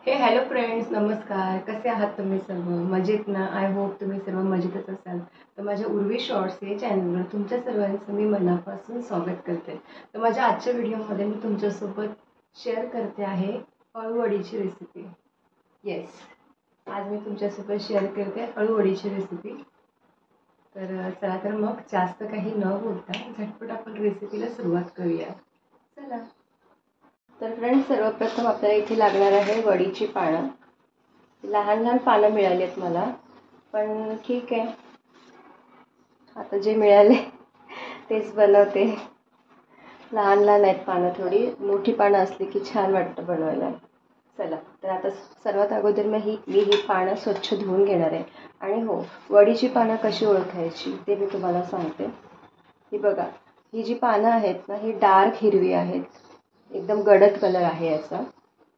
हे hello friends, नमस्कार. कसे आहात तुम्ही सर्व? मजेत ना? आय होप तुम्ही सर्व मजेतच असाल. तर माझ्या उर्वी शॉर्ट्स या चॅनलवर तुमच्या सर्वांचं मी मनापासून स्वागत करते. तर माझ्या आजच्या व्हिडिओमध्ये मी तुमच्यासोबत शेअर करते आहे अळूवडीची रेसिपी. येस, आज मी तुमच्यासोबत शेअर करते अळूवडीची रेसिपी. तर चला, तर मग जास्त काही न बोलता झटपट आपण रेसिपीला सुरुवात करूया. चला. तर फ्रेंड्स, सर्वप्रथम आपल्याला इथे लागणार आहे वडीची पानं. लहान लहान पानं मिळाली आहेत मला, पण ठीक आहे, आता जे मिळाले तेच बनवते. लहान लहान आहेत पानं, थोडी मोठी पानं असली की छान वाटतं बनवायला. चला, तर आता सर्वात अगोदर मी ही पानं स्वच्छ धुवून घेणार आहे. आणि हो, वडीची पानं कशी ओळखायची ते मी तुम्हाला सांगते. ही बघा, ही जी पानं आहेत ना, ही डार्क हिरवी आहेत, एकदम गडद कलर आहे याचा.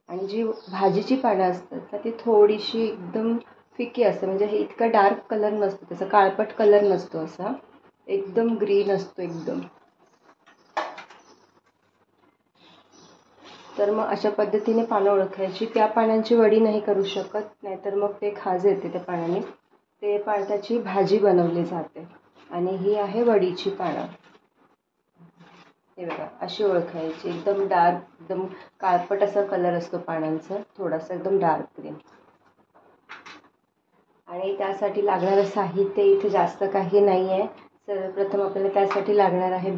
आणि जी भाजीची पानं असतात ना, ती थोडीशी एकदम फिकी असते, म्हणजे हे इतका डार्क कलर नसतो, त्याचा काळपट कलर नसतो, असा एकदम ग्रीन असतो एकदम. तर मग अशा पद्धतीने पानं ओळखायची. त्या पानांची वडी नाही करू शकत, नाहीतर मग ते खाज येते त्या पानाने. ते त्याची भाजी बनवली जाते. आणि ही आहे वडीची पानं. हे बघा, अशी ओळखायची. एकदम डार्क, एकदम काळपट असा कलर असतो पानांचा, थोडासा एकदम डार्क ग्रीन. आणि त्यासाठी लागणारं साहित्य इथे जास्त काही नाही आहे. सर्वप्रथम आपल्याला त्यासाठी लागणार आहे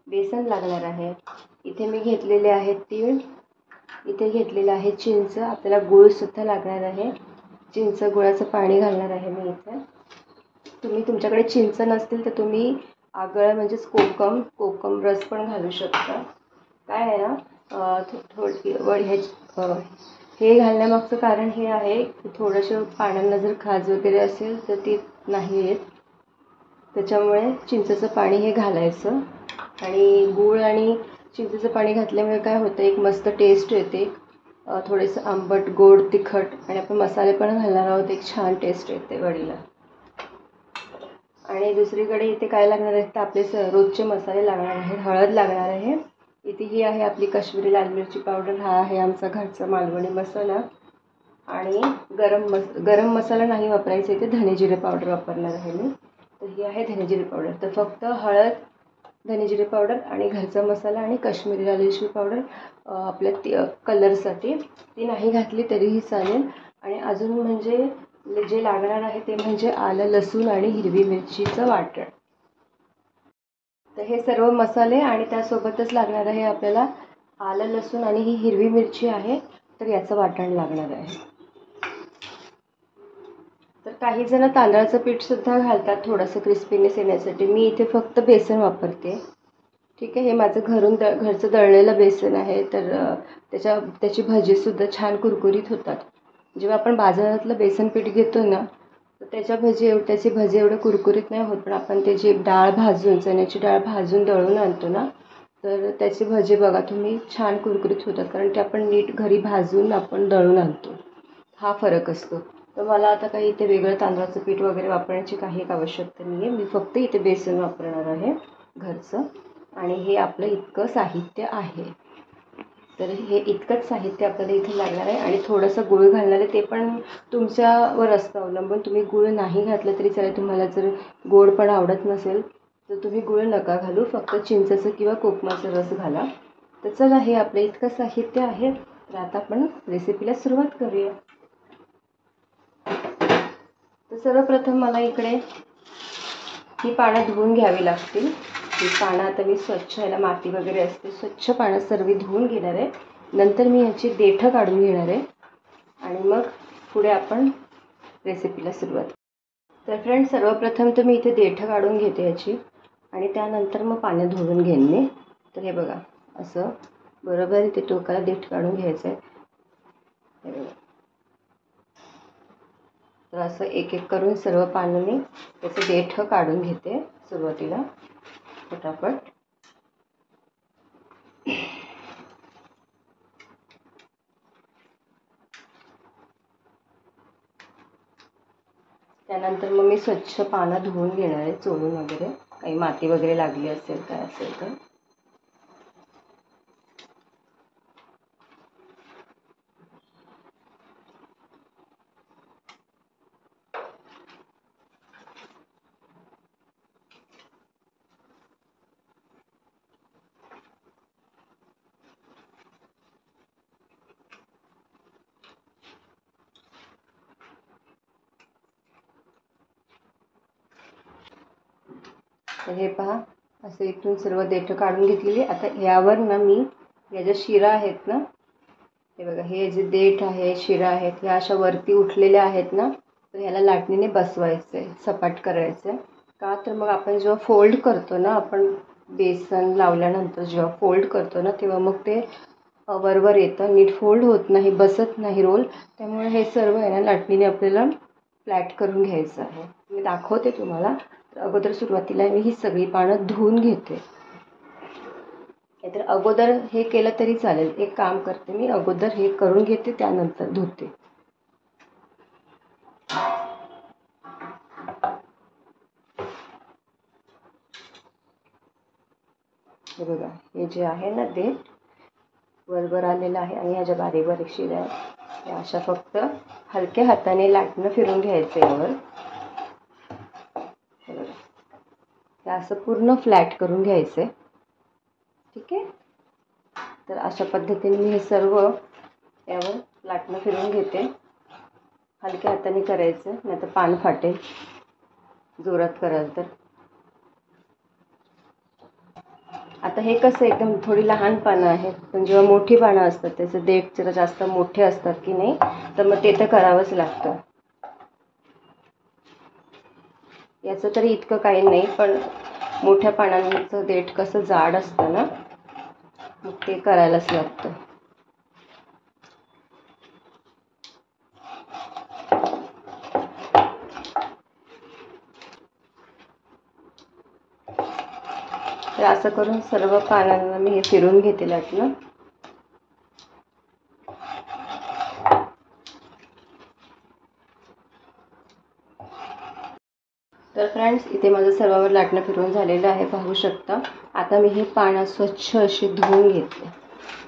बेसन लागणार आहे. इथे मी घेतलेले आहे तीळ, इथे घेतलेलं आहे चिंच. आपल्याला गूळसुद्धा लागणार आहे. चिंच गुळाचं पाणी घालणार आहे मी इथे. तुमच्याकडे चिंच नसतील तर तुम्ही आगळ म्हणजेच कोकम रस पण घालू शकता. काय आहे ना, हे घालण्यामागचं कारण हे आहे की थोडंसं पाण्याला जर खाज वगैरे असेल तर ती नाही येत, त्याच्यामुळे चिंचेचं पाणी हे घालायचं. आणि गूळ आणि चिंचेचं पाणी घातल्यामुळे काय होतं, एक मस्त टेस्ट येते. थोडेसं आंबट, गोड, तिखट, आणि आपण मसाले पण घालणार आहोत, एक छान टेस्ट येते वडीला. आणि दुसरीकडे इथे काय लागणार आहे तर आपले रोजचे मसाले लागणार आहेत. हळद लागणार आहे. इथे ही आहे आपली काश्मीरी लाल मिरची पावडर. हा आहे आमचा घरचा मालवणी मसाला. आणि गरम मसाला नाही वापरायचा, इथे धने जिरे पावडर वापरणार आहे मी. तर ही आहे धने जिरे पावडर. तर फक्त हळद, धने जिरे पावडर आणि घरचा मसाला आणि काश्मीरी लाल मिरची पावडर आपल्या कलरसाठी. ती नाही घातली तरीही चालेल. आणि अजून म्हणजे जे लागणार आहे ते म्हणजे आलं, लसूण आणि हिरवी मिरचीचं वाटण. तर हे सर्व मसाले आणि त्यासोबतच लागणार आहे आपल्याला आलं, लसूण आणि ही हिरवी मिरची आहे, तर याचं वाटण लागणार आहे. तर काही जण तांदळाचं पीठसुद्धा घालतात थोडंसं क्रिस्पीनेस येण्यासाठी. मी इथे फक्त बेसन वापरते. ठीक आहे, हे माझं घरचं दळलेलं बेसन आहे. तर त्याची भजीसुद्धा छान कुरकुरीत होतात. जेव्हा आपण बाजारातलं बेसन पीठ घेतो ना, तर त्याची भजी एवढं कुरकुरीत नाही होत. पण आपण त्याची चण्याची डाळ भाजून दळून आणतो ना, तर त्याची भजी बघा तुम्ही छान कुरकुरीत होतात, कारण ते आपण नीट घरी भाजून आपण दळून आणतो. हा फरक असतो. तर मला आता काही इथे वेगळं तांदळाचं पीठ वगैरे वापरण्याची काही एक आवश्यकता नाही आहे. मी फक्त इथे बेसन वापरणार आहे घरचं. आणि हे आपलं इतकं साहित्य आहे. तर हे इतकंच साहित्य आपल्याला इथे लागणार आहे. आणि थोडंसं गूळ घालणार आहे, ते पण तुमच्यावर असतं अवलंबून. तुम्ही गूळ नाही घातलं तरी चालेल. तुम्हाला जर गोड पण आवडत नसेल तर तुम्ही गूळ नका घालू, फक्त चिंचेचं किंवा कोकमाचं रस घाला. तर चला, हे आपलं इतकं साहित्य आहे. तर आता आपण रेसिपीला सुरुवात करूया. तर सर्वप्रथम मला इकडे ही पानं धुवून घ्यावी लागतील. ही पानं आता मी स्वच्छ, ह्याला माती वगैरे असते, स्वच्छ पानं सर्व धुवून घेणार आहे. नंतर मी ह्याची देठं काढून घेणार आहे आणि मग पुढे आपण रेसिपीला सुरुवात. तर फ्रेंड्स, सर्वप्रथम तर मी इथे देठं काढून घेते याची, आणि त्यानंतर मग पाण्यात धुवून घेईन मी. तर हे बघा, असं बरोबर इथे टोकाला देठ काढून घ्यायचं आहे. हे बघा, तर असं एक एक करून सर्व पानं मी त्याचं देठं काढून घेते सुरुवातीला फटाफट. त्यानंतर मग मी स्वच्छ पानं धुवून घेणार आहे, चोळून वगैरे, काही माती वगैरे लागली असेल काय असेल तर. तर हे पहा, असं इथून सर्व देठं काढून घेतलेली. आता यावर ना मी या ज्या शिरा आहेत ना, हे बघा, हे जे देठ आहे, शिरा आहेत, ह्या अशा वरती उठलेल्या आहेत ना, तर ह्याला लाटणीने बसवायचं आहे, सपाट करायचं आहे. का तर मग आपण जेव्हा फोल्ड करतो ना, आपण बेसन लावल्यानंतर जेव्हा फोल्ड करतो ना, तेव्हा मग ते वरवर येतं, नीट फोल्ड होत नाही, बसत नाही रोल. त्यामुळे हे सर्व आहे ना लाटणीने आपल्याला फ्लॅट करून घ्यायचं आहे. मी दाखवते तुम्हाला. तर अगोदर सुरुवातीला मी ही सगळी पानं धुवून घेते. तर अगोदर हे केलं तरी चालेल. एक काम करते मी, अगोदर हे करून घेते, त्यानंतर धुते. हे बघा, हे जे आहे ना देठ वरवर आलेलं आहे आणि ह्या ज्या बारीक बारीक शिरा आहेत त्या अशा फक्त हलक्या हाताने लाटणं फिरून घ्यायचं यावर. हे बघा, हे असं पूर्ण फ्लॅट करून घ्यायचं. ठीक आहे. तर अशा पद्धतीने मी हे सर्व यावर लाटणं फिरून घेते. हलक्या हाताने करायचं, नाही तर पान फाटेल जोरात कराल तर. आता हे कसं एकदम थोडी लहान पानं आहेत, पण जेव्हा मोठी पानं असतात त्याचे देठ जरा जास्त मोठे असतात की नाही, तर मग ते तर करावंच लागतं. याचं तरी इतकं काही नाही, पण मोठ्या पानांचं देठ कसं जाड असतं ना, मग ते करायलाच लागतं. तर असं करून सर्व पानांना मी हे फिरून घेते लाटणं. तर फ्रेंड्स, इथे माझं सर्वावर लाटणं फिरवून झालेलं आहे, पाहू शकता. आता मी हे पानं स्वच्छ अशी धुवून घेते.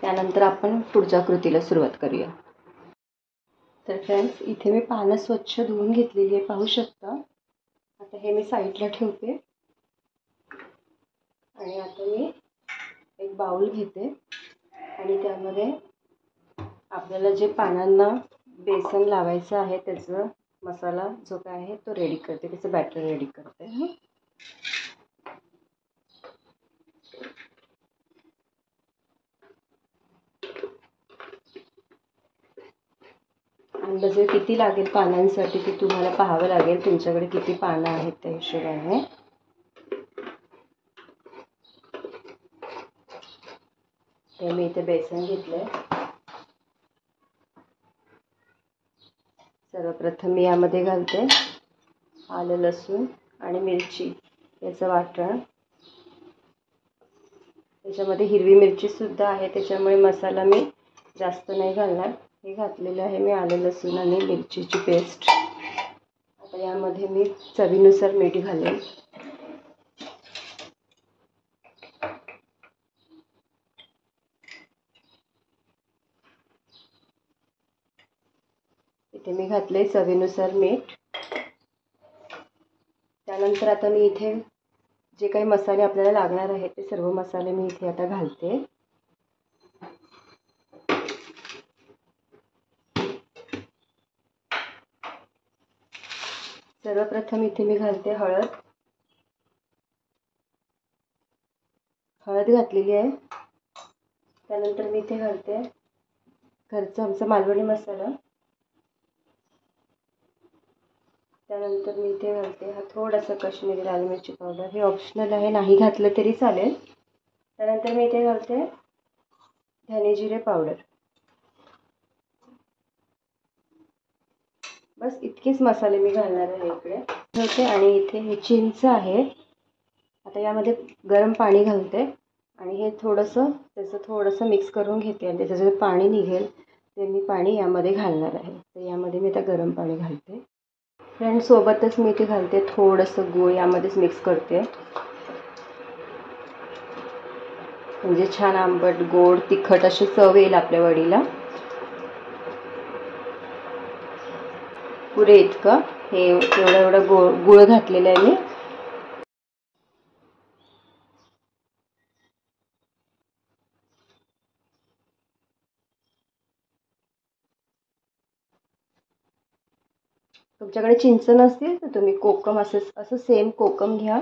त्यानंतर आपण पुढच्या कृतीला सुरुवात करूया. तर फ्रेंड्स, इथे मी पानं स्वच्छ धुवून घेतलेली आहे, पाहू शकता. आता हे मी साईडला ठेवते आणि आता मी एक बाउल घेते आणि त्यामध्ये आपल्याला जे पानांना बेसन लावायचं आहे त्याचं मसाला जो काय आहे तो रेडी करते, त्याचं बॅटर रेडी करते. अंदाजे किती लागेल पानांसाठी ते तुम्हाला पाहावं लागेल, तुमच्याकडे किती पानं आहेत त्या हिशोबाने. ते मी इथे बेसन घेतलंय. सर्वप्रथम मी यामध्ये घालते आलं, लसूण आणि मिरची याचं वाटण. त्याच्यामध्ये हिरवी मिरची सुद्धा आहे, त्याच्यामुळे मसाला मी जास्त नाही घालणार. हे घातलेलं आहे मी आलं, लसूण आणि मिरचीची पेस्ट. आता यामध्ये मी चवीनुसार मीठ घालेन. इथे मी घातले चवीनुसार मीठ. त्यानंतर आता मी इथे जे काही मसाले आपल्याला लागणार आहेत ते सर्व मसाले मी इथे आता घालते. सर्वप्रथम इथे मी घालते हळद. हळद घातलेली आहे. त्यानंतर मी इथे घालते घरचा आमचा मालवणी मसाला. त्यानंतर मी इथे घालते हा थोडासा काश्मीरी लाल मिरची पावडर. हे ऑप्शनल आहे, नाही घातलं तरी चालेल. त्यानंतर मी इथे घालते धने जिरे पावडर. बस इतकेच मसाले मी घालणार आहे इकडे होते. आणि इथे हे चिंच आहे. आता यामध्ये गरम पाणी घालते आणि हे त्याचं थोडंसं मिक्स करून घेते आणि त्याचं जे पाणी निघेल ते मी पाणी यामध्ये घालणार आहे. तर यामध्ये मी आता गरम पाणी घालते. फ्रेंड्स, सोबतच मी इथे घालते थोडंसं गूळ, यामध्येच मिक्स करते. म्हणजे छान आंबट, गोड, तिखट अशी चव येईल आपल्या वडीला. पुरे इतकं हे एवढं गुळ घातलेलं आहे मी. तुमच्याकडे चिंच नसतील तर तुम्ही कोकम असं सेम कोकम घ्या.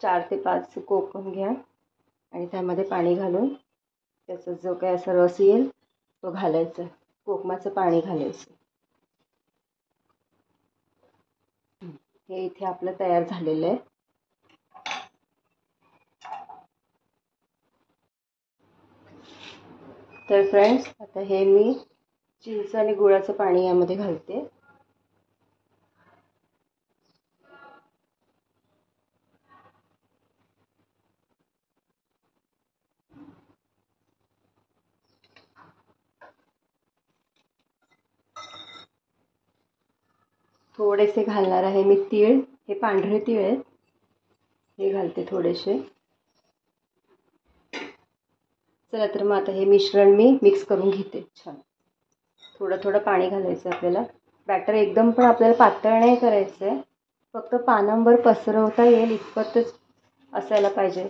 4 ते 5 कोकम घ्या आणि त्यामध्ये पाणी घालून त्याचा जो काही असा रस येईल तो घालायचा, कोकमाचं पाणी घालायचं. हे इथे आपलं तयार झालेलं आहे. तर फ्रेंड्स, आता हे मी चिंच आणि गुळाचं पाणी यामध्ये घालते. थोडेसे घालणार आहे मी तीळ, हे पांढरे तीळ आहेत, हे घालते थोडेसे. चला तर मग आता हे मिश्रण मी मिक्स करून घेते छान. थोडं थोडं पाणी घालायचं आपल्याला. बॅटर एकदम पण आपल्याला पातळ नाही करायचं आहे, फक्त पानांवर पसरवता येईल इतपतच असायला पाहिजे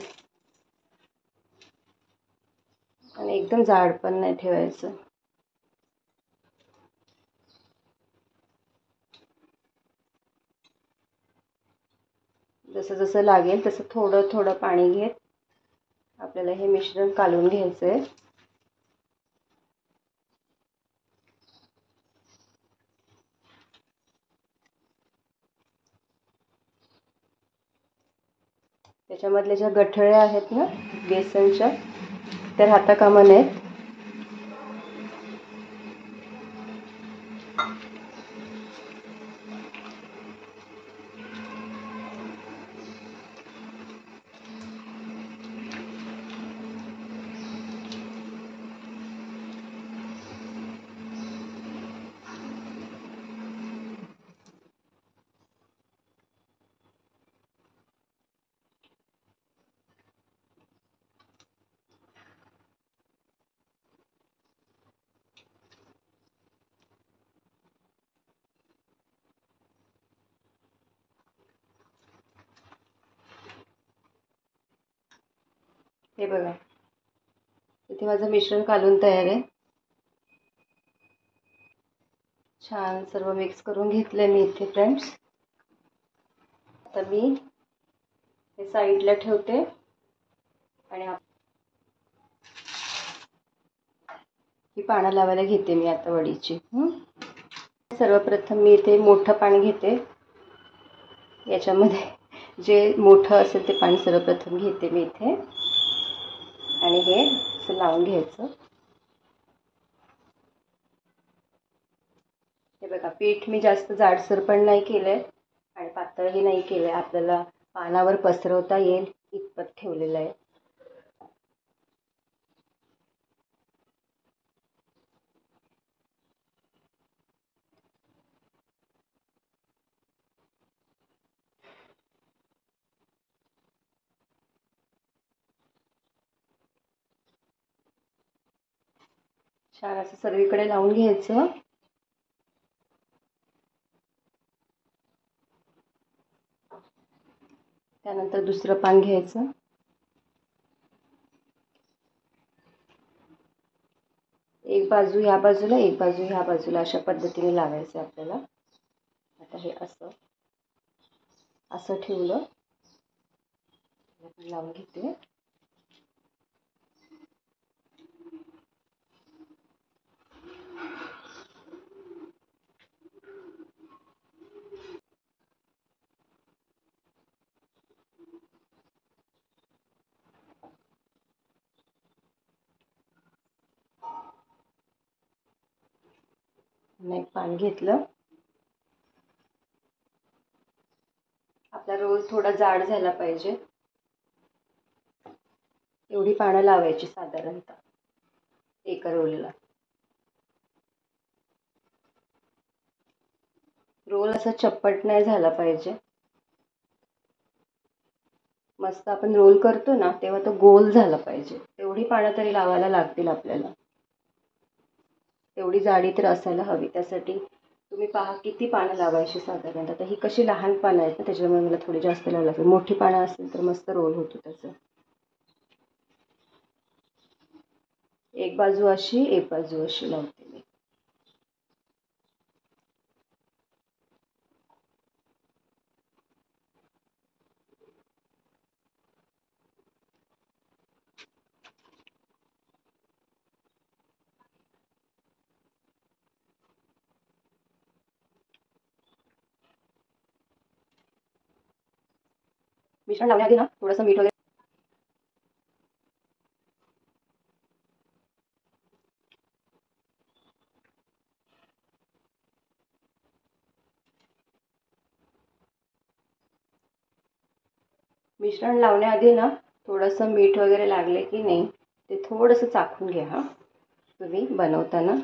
आणि एकदम जाड पण नाही ठेवायचं. जसं जसं लागेल तसं थोडं थोडं पाणी घेत आपल्याला हे मिश्रण कालवून घ्यायचं आहे. त्याच्यामधल्या ज्या गठळ्या आहेत ना बेसनच्या, त्या राहता कामा नयेत. हे बघा, इथे माझं मिश्रण कालवून तयार आहे. छान सर्व मिक्स करून घेतलं मी इथे फ्रेंड्स. आता मी हे साईडला ठेवते आणि ही पानं लावायला घेते मी आता वडीची. सर्वप्रथम मी इथे मोठं पाणी घेते. याच्यामध्ये जे मोठं असेल ते पाणी सर्वप्रथम घेते मी इथे आणि हे असं लावून घ्यायचं. हे बघा, पीठ मी जास्त जाडसर पण नाही केलंय आणि पातळही नाही केलंय. आपल्याला पानावर पसरवता येईल इतपत ठेवलेलं आहे. छान असं सर्वीकडे लावून घ्यायचं. त्यानंतर दुसरं पान घ्यायचं. एक बाजू ह्या बाजूला, एक बाजू ह्या बाजूला, अशा पद्धतीने लावायचं आपल्याला. आता हे असं असं ठेवलं, लावून घेते. एक पान घेतलं. आपला रोल थोडा जाड झाला पाहिजे, एवढी पानं लावायची साधारणतः एका रोलला. रोल असा चप्पट नाही झाला पाहिजे. मस्त आपण रोल करतो ना तेव्हा तो गोल झाला पाहिजे. तेवढी पानं तरी लावायला लागतील आपल्याला. तेवढी जाडी तर असायला हवी. त्यासाठी तुम्ही पहा किती पानं लावायची साधारणतः. आता ही कशी लहान पानं आहेत ना, त्याच्यामुळे मला थोडी जास्त लावायला लागेल. मोठी पानं असेल तर मस्त रोल होतो त्याचा. एक बाजू अशी, एक बाजू अशी लावते मी. मिश्रण लावण्याआधी ना थोडंसं मीठ वगैरे मिश्रण लावण्याआधी ना थोडंसं मीठ वगैरे लागले की नाही ते थोडंसं चाखून घ्या हां तुम्ही बनवताना.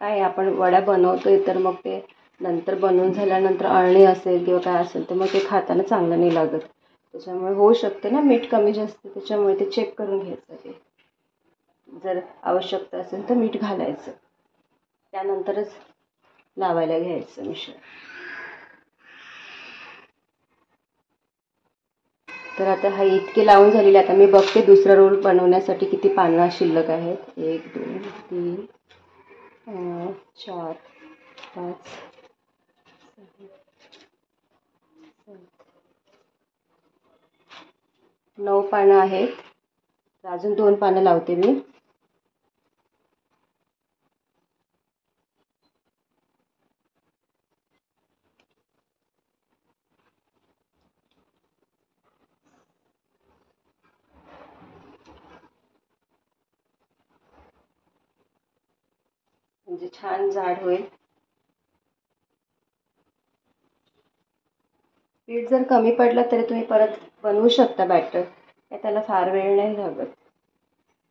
काय आपण वड्या बनवतोय तर मग ते नंतर बनवून झाल्यानंतर अळणी असेल किंवा काय असेल तर मग ते खाताना चांगलं नाही लागत. त्याच्यामुळे होऊ शकते ना मीठ कमी जास्त, त्याच्यामुळे ते चेक करून घ्यायचं. ते जर आवश्यकता असेल तर मीठ घालायचं, त्यानंतरच लावायला घ्यायचं मिश्रण. तर आता हा इतके लावून झालेले. आता मी बघते दुसरा रोल बनवण्यासाठी किती पानं शिल्लक आहेत. 1 2 3 4 5 9 पानं आहेत. अजून 2 पानं लावते मी. म्हणजे छान जाड होईल. पीठ जर कमी पडलं तरी तुम्ही परत बनवू शकता बॅटर, त्याला फार वेळ नाही लागत.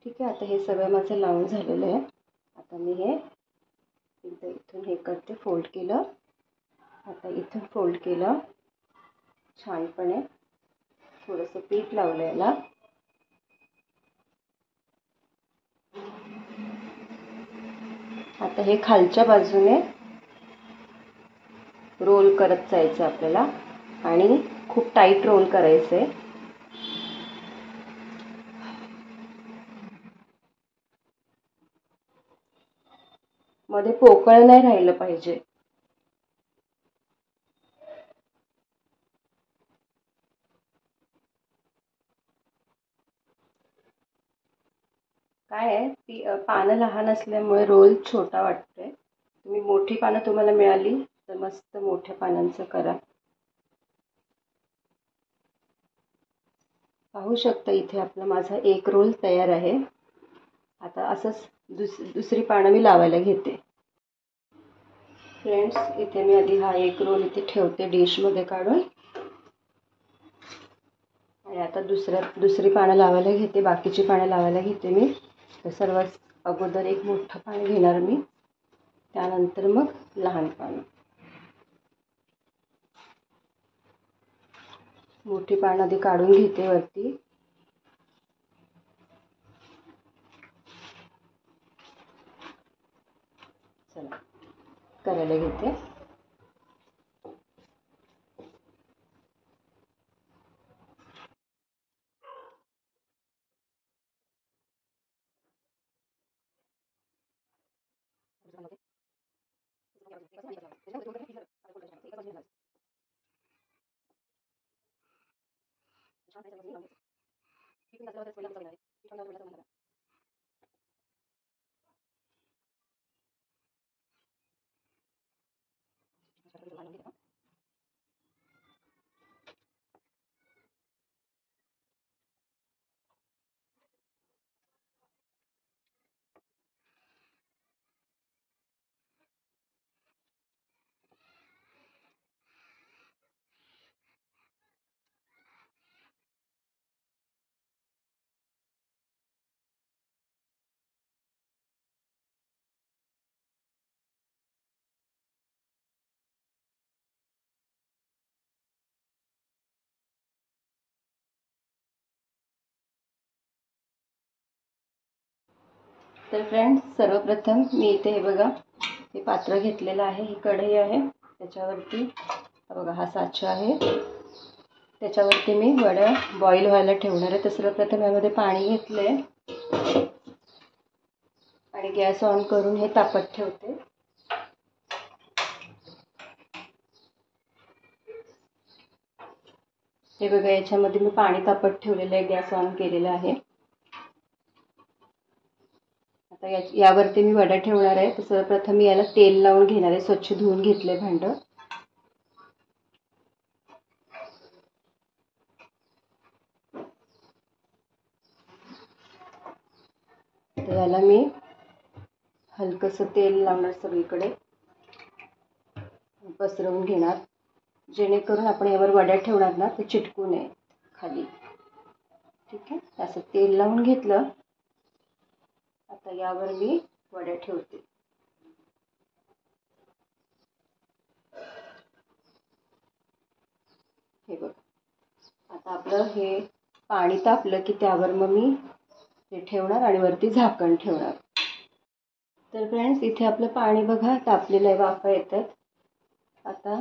ठीक आहे, आता हे सगळं माझं लावून झालेलं आहे. आता मी हे इथून हे करते, फोल्ड केलं. आता इथून फोल्ड केलं छानपणे, थोडंसं पीठ लावलं याला. आता हे खालच्या बाजूने रोल करत जायचं आपल्याला आणि खूप टाईट रोल करायचं आहे. मध्ये पोकळ नाही राहिलं पाहिजे. काय आहे ती पानं लहान असल्यामुळे रोल छोटा वाटतोय. तुम्ही मोठी पानं तुम्हाला मिळाली तर मस्त मोठ्या पानांचं करा. पाहू शकता इथे आपला माझा एक रोल तयार आहे. आता असंच दुसरी पानं मी लावायला घेते. फ्रेंड्स, इथे मी आधी हा एक रोल इथे ठेवते डिशमध्ये काढून, आणि आता दुसरी पानं लावायला घेते. बाकीची पानं लावायला घेते मी. तर सर्वात अगोदर एक मोठं पान घेणार मी, त्यानंतर मग लहान पानं. मोठी पानं आधी काढून घेते वरती. चला करायला घेते. तर फ्रेंड्स, सर्वप्रथम मी इथे हे बघा, हे पात्र घेतलेलं आहे, ही कढई आहे. त्याच्यावरती बघा हा साचा आहे, त्याच्यावरती मी वड्या बॉईल व्हायला ठेवणार आहे. तर सर्वप्रथम यामध्ये पाणी घेतले आणि गॅस ऑन करून हे तापत ठेवते. हे बघा, याच्यामध्ये मी पाणी तापत ठेवलेलं आहे, गॅस ऑन केलेला आहे. आता यावरती मी वड्या ठेवणार आहे. तर सर्वप्रथम मी याला तेल लावून घेणार आहे. स्वच्छ धुवून घेतले भांडं. तर याला मी हलकंसं तेल लावणार, सगळीकडे पसरवून घेणार, जेणेकरून आपण यावर वड्या ठेवणार ना ते चिटकू नये खाली. ठीक आहे, असं तेल लावून घेतलं. आता यावर मी वड्या ठेवते. हे बघ, आता आपलं हे पाणी तापलं की त्यावर मग मी हे ठेवणार आणि वरती झाकण ठेवणार. तर फ्रेंड्स, इथे आपलं पाणी बघा तापलेलं आहे, वाफा येतात. आता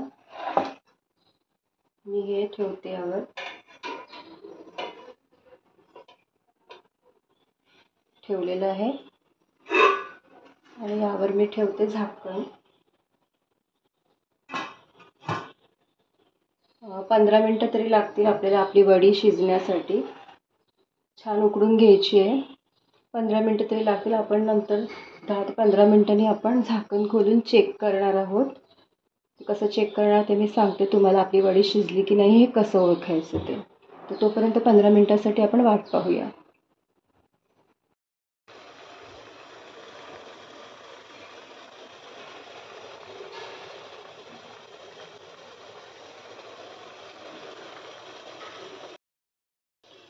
मी हे ठेवते यावर. ठेवलेलं आहे आणि यावर मी ठेवते झाकण. 15 मिनिटं तरी लागतील आपल्याला आपली वडी शिजण्यासाठी. छान उकडून घ्यायची आहे. 15 मिनिटं तरी लागतील. आपण नंतर 10 ते 15 मिनिटांनी आपण झाकण खोलून चेक करणार आहोत. कसं चेक करणार ते मी सांगते तुम्हाला. आपली वडी शिजली की नाही हे कसं ओळखायचं ते. तर तोपर्यंत 15 मिनिटासाठी आपण वाट पाहूया.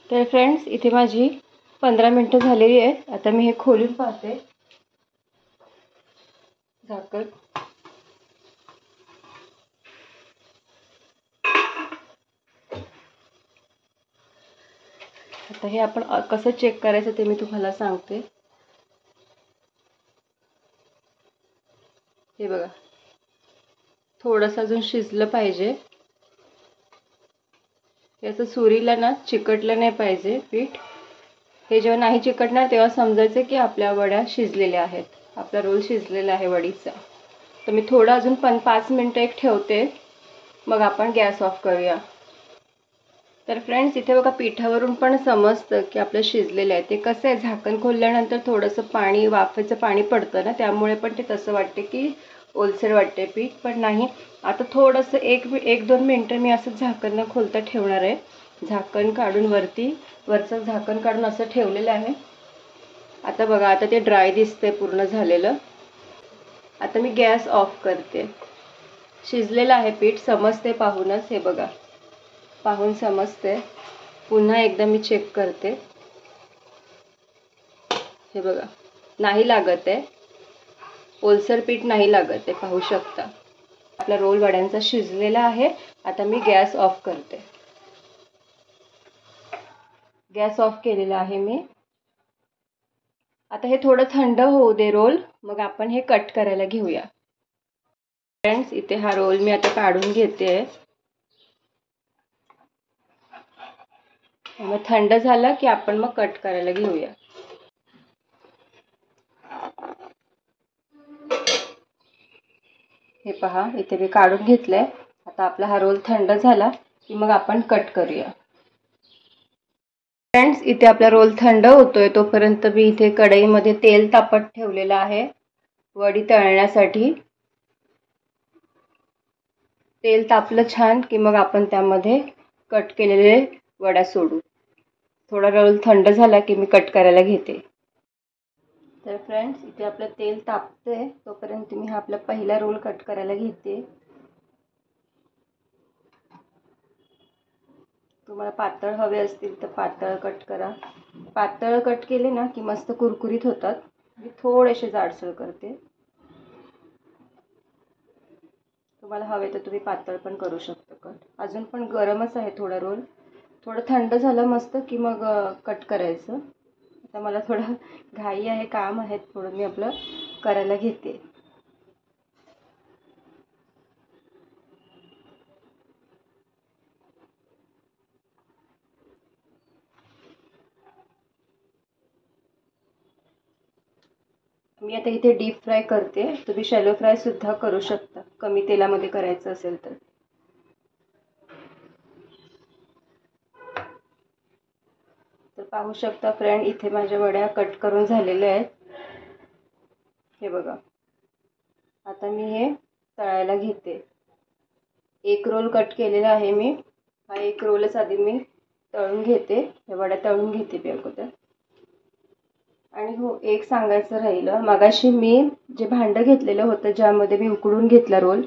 तर फ्रेंड्स, इथे माझी 15 मिनिटं झालेली आहेत. आता मी हे खोलून पाहते झाकण. आता हे आपण कसं चेक करायचं ते मी तुम्हाला सांगते. हे बघा, थोडंसं अजून शिजलं पाहिजे. याचं सुरीला ना चिकटलं नाही पाहिजे पीठ. हे जेव्हा नाही चिकटणार तेव्हा समजायचं की आपल्या वड्या शिजलेल्या आहेत, आपला रोल शिजलेला आहे वडीचा. तर मी थोडं अजून 5 मिनिटं एक ठेवते, मग आपण गॅस ऑफ करूया. तर फ्रेंड्स, इथे बघा पिठावरून पण समजतं की आपलं शिजलेलं आहे. ते कसं आहे, झाकण खोलल्यानंतर थोडंसं पाणी, वाफेचं पाणी पडतं ना, त्यामुळे पण ते तसं वाटते की ओलसर वाटते पीठ. पण नाही, आता थोडंसं 1-2 मिनटं मी असं झाकण न खोलता ठेवणार आहे. झाकण काढून वरचं झाकण काढून असं ठेवलेलं आहे. आता बघा, आता ते ड्राय दिसतंय पूर्ण झालेलं. आता मी गॅस ऑफ करते. शिजलेलं आहे पीठ, समजते पाहूनच. हे बघा, पाहून समजते. पुन्हा एकदा मी चेक करते. हे बघा, नाही लागत आहे, ओलसर पीठ नाही लागत आहे, पाहू शकता. आपला रोल वड्यांचा शिजलेला आहे. आता मी गॅस ऑफ करते. गॅस ऑफ केलेला आहे मी. आता हे थोडं थंड होऊ दे रोल, मग आपण हे कट करायला घेऊया. फ्रेंड्स, इथे हा रोल मी आता काढून घेते. मग थंड झाला की आपण मग कट करायला घेऊया. हे पहा, इथे मी काढून घेतलंय. आता आपला हा रोल थंड झाला की मग आपण कट करूया. फ्रेंड्स, इथे आपला रोल थंड होतोय, तोपर्यंत मी इथे कढईमध्ये तेल तापत ठेवलेलं आहे वडी तळण्यासाठी. तेल तापलं छान की मग आपण त्यामध्ये कट केलेले वड्या सोडू. थोडा रोल थंड झाला की मी कट करायला घेते. तर फ्रेंड्स, इथे आपलं तेल तापतंय, तोपर्यंत मी हा आपला पहिला रोल कट करायला घेते. तुम्हाला पातळ हवे असतील तर पातळ कट करा. पातळ कट केले ना की मस्त कुरकुरीत होतात. मी थोडेसे जाडसर करते. तुम्हाला हवे तर तुम्ही पातळ पण करू शकता कट. अजून पण गरमच आहे थोडा रोल. थोडं थंड झालं मस्त की मग कट करायचं. आता मला थोडं घाई आहे, काम आहे, थोडं मी आपलं करायला घेते. मी आता इथे डीप फ्राय करते. तुम्ही शॅलो फ्राय सुद्धा करू शकता, कमी तेलामध्ये करायचं असेल तर. तर पाहू शकता फ्रेंड, इथे माझ्या वड्या कट करून झालेल्या आहेत. हे बघा, आता मी हे तळायला घेते. एक रोल कट केलेला आहे मी. हा एक रोलच आधी मी तळून घेते. हे वड्या तळून घेते मी अगोदर. आणि हो, एक सांगायचं राहिलं, मगाशी मी जे भांडं घेतलेलं होतं ज्यामध्ये मी उकडून घेतला रोल,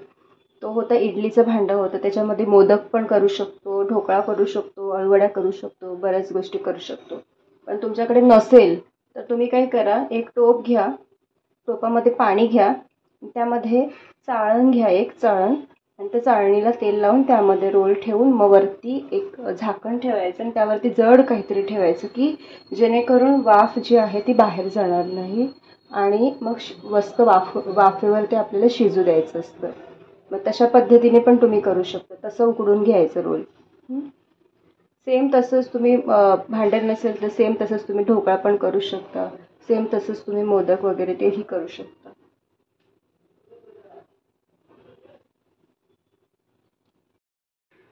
तो होता इडलीचं भांडं होतं. त्याच्यामध्ये मोदक पण करू शकतो, ढोकळा करू शकतो, अळूवड्या करू शकतो, बऱ्याच गोष्टी करू शकतो. पण तुमच्याकडे नसेल तर तुम्ही काय करा, एक टोप घ्या, टोपामध्ये पाणी घ्या, त्यामध्ये चाळण घ्या, एक चाळण, आणि त्या चाळणीला तेल लावून त्यामध्ये रोल ठेवून मग वरती एक झाकण ठेवायचं आणि त्यावरती जड काहीतरी ठेवायचं की जेणेकरून वाफ जी आहे ती बाहेर जाणार नाही आणि मग मस्त वाफेवर ते आपल्याला शिजू द्यायचं असतं. मग तशा पद्धतीने पण तुम्ही करू शकता. तसं उकडून घ्यायचं रोल. सेम तसंच तुम्ही भांडण नसेल तर सेम तसंच तुम्ही ढोकळा पण करू शकता. सेम तसंच तुम्ही मोदक वगैरे तेही करू शकता.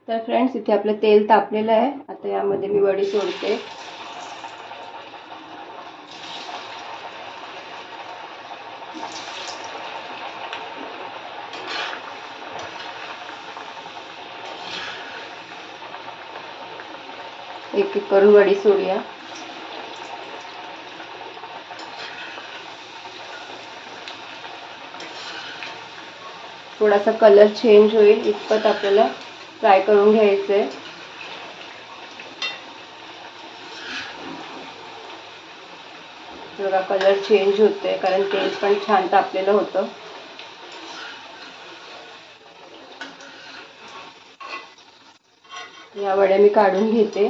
तर फ्रेंड्स, इथे आपलं तेल तापलेलं आहे. आता यामध्ये मी वडी सोडते. एक एक करून वडी सोडूया. थोडासा कलर चेंज होईल इतपत आपल्याला फ्राय करून घ्यायचं आहे. बघा, कलर चेंज होतोय कारण तेल पण छान तापलेलं होतं. या वड्या मी काढून घेते.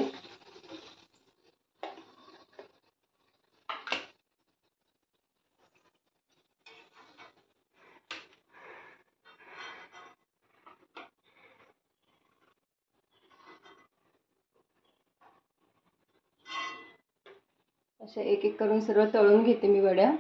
अशा एक एक करून सर्व तळून घेते मी वड्या.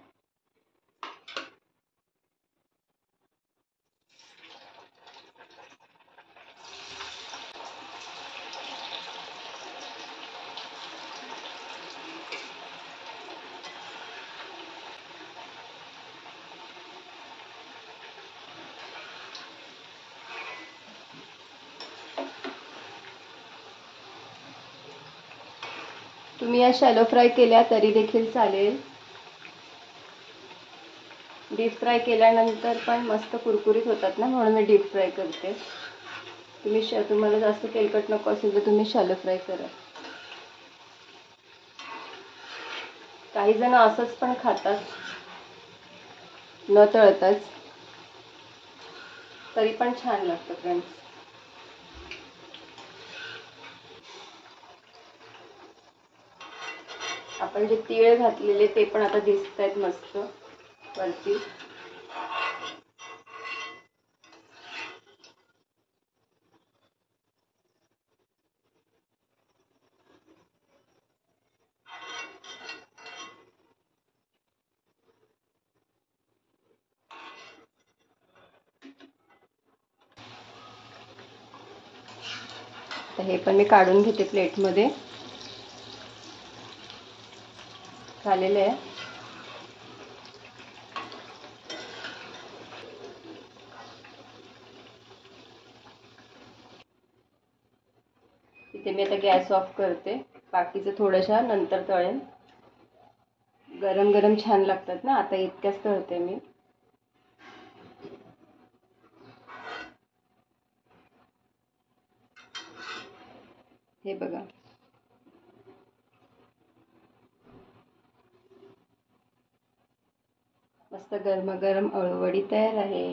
तुम्ही या शॅलो फ्राय केल्या तरी देखील चालेल. डीप फ्राय केल्यानंतर पण मस्त कुरकुरीत होतात ना, म्हणून मी डीप फ्राय करते. तुम्हाला जास्त तेलकट नको असेल तर तुम्ही शॅलो फ्राय करा. काही जण असंच पण खातात न तळताच, तरी पण छान लागतं फ्रेंड्स. आपण जे तीळ घातलेले ते पण आता दिसत आहेत मस्त वरती. तर हे पण मी काढून घेते प्लेटमध्ये. झालेलं आहे. इथे मी आता गॅस ऑफ करते. बाकीचं थोड्याशा नंतर तळेन. गरम गरम छान लागतात ना, आता इतक्याच तळते मी. हे बघा, मस्त गरमागरम अळूवडी तयार आहे.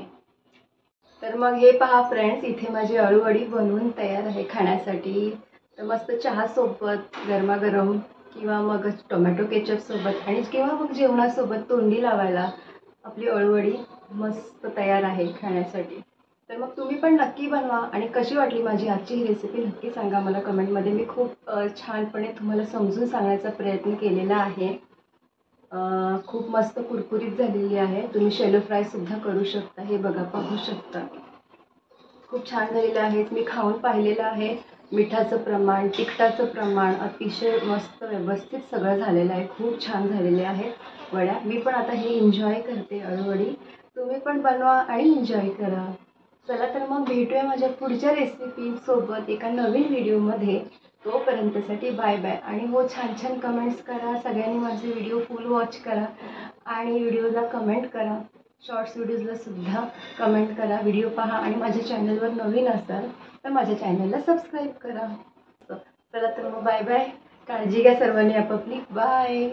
तर मग हे पहा फ्रेंड्स, इथे माझी अळूवडी बनवून तयार आहे खाण्यासाठी. तर मस्त चहा सोबत गरमागरम, किंवा मग टोमॅटो केचप सोबत, आणि किंवा मग जेवणासोबत तोंडी लावायला आपली अळूवडी मस्त तयार आहे खाण्यासाठी. तर मग तुम्ही पण नक्की बनवा. आणि कशी वाटली माझी आजची ही रेसिपी नक्की सांगा मला कमेंटमध्ये. मी खूप छानपणे तुम्हाला समजून सांगण्याचा प्रयत्न केलेला आहे. खूप मस्त कुरकुरीत झालेली आहे. तुम्ही शॅलो फ्रायसुद्धा करू शकता. हे बघा, पाहू शकता खूप छान झालेलं आहे. मी खाऊन पाहिलेलं आहे. मिठाचं प्रमाण, तिखटाचं प्रमाण अतिशय मस्त व्यवस्थित सगळं झालेलं आहे. खूप छान झालेले आहेत वड्या. मी पण आता हे एन्जॉय करते अळूवडी. तुम्ही पण बनवा आणि एन्जॉय करा. चला तर मग भेटूया माझ्या पुढच्या रेसिपीसोबत एका नवीन व्हिडिओमध्ये. तोपर्यंतसाठी बाय बाय. आणि हो, छान छान कमेंट्स करा. सगळ्यांनी माझे व्हिडिओ फुल वॉच करा आणि व्हिडिओला कमेंट करा. शॉर्ट्स व्हिडिओजला सुद्धा कमेंट करा, व्हिडिओ पहा आणि माझ्या चॅनलवर नवीन असाल तर माझ्या चॅनलला सबस्क्राईब करा. चला तर मग बाय बाय. काळजी घ्या सर्वांनी आपापली. बाय.